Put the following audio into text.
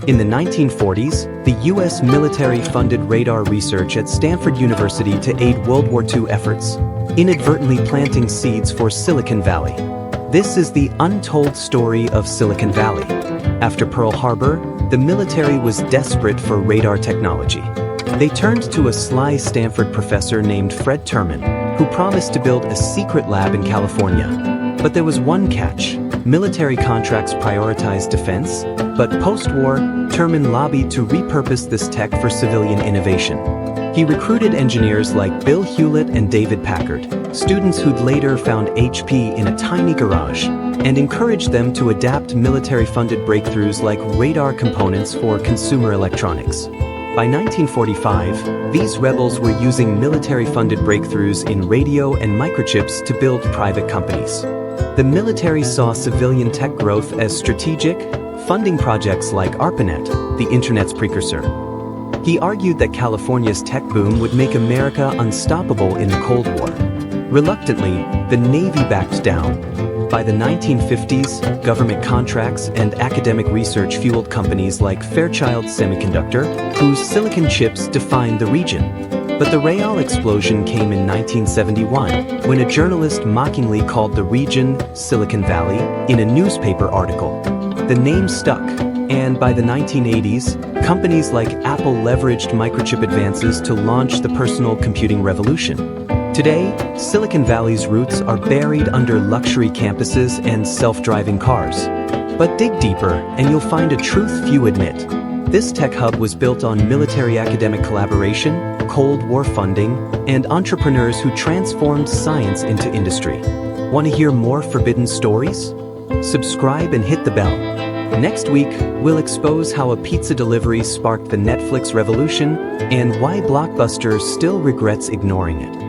In the 1940s, the U.S. military funded radar research at Stanford University to aid World War II efforts, inadvertently planting seeds for Silicon Valley. This is the untold story of Silicon Valley. After Pearl Harbor, the military was desperate for radar technology. They turned to a sly Stanford professor named Fred Terman, who promised to build a secret lab in California. But there was one catch. Military contracts prioritized defense, but post-war, Terman lobbied to repurpose this tech for civilian innovation. He recruited engineers like Bill Hewlett and David Packard, students who'd later found HP in a tiny garage, and encouraged them to adapt military-funded breakthroughs like radar components for consumer electronics. By 1945, these rebels were using military-funded breakthroughs in radio and microchips to build private companies. The military saw civilian tech growth as strategic, funding projects like ARPANET, the Internet's precursor. He argued that California's tech boom would make America unstoppable in the Cold War. Reluctantly, the Navy backed down. By the 1950s, government contracts and academic research fueled companies like Fairchild Semiconductor, whose silicon chips defined the region. But the real explosion came in 1971, when a journalist mockingly called the region Silicon Valley in a newspaper article. The name stuck, and by the 1980s, companies like Apple leveraged microchip advances to launch the personal computing revolution. Today, Silicon Valley's roots are buried under luxury campuses and self-driving cars. But dig deeper, and you'll find a truth few admit. This tech hub was built on military-academic collaboration, Cold War funding, and entrepreneurs who transformed science into industry. Want to hear more forbidden stories? Subscribe and hit the bell. Next week, we'll expose how a pizza delivery sparked the Netflix revolution and why Blockbuster still regrets ignoring it.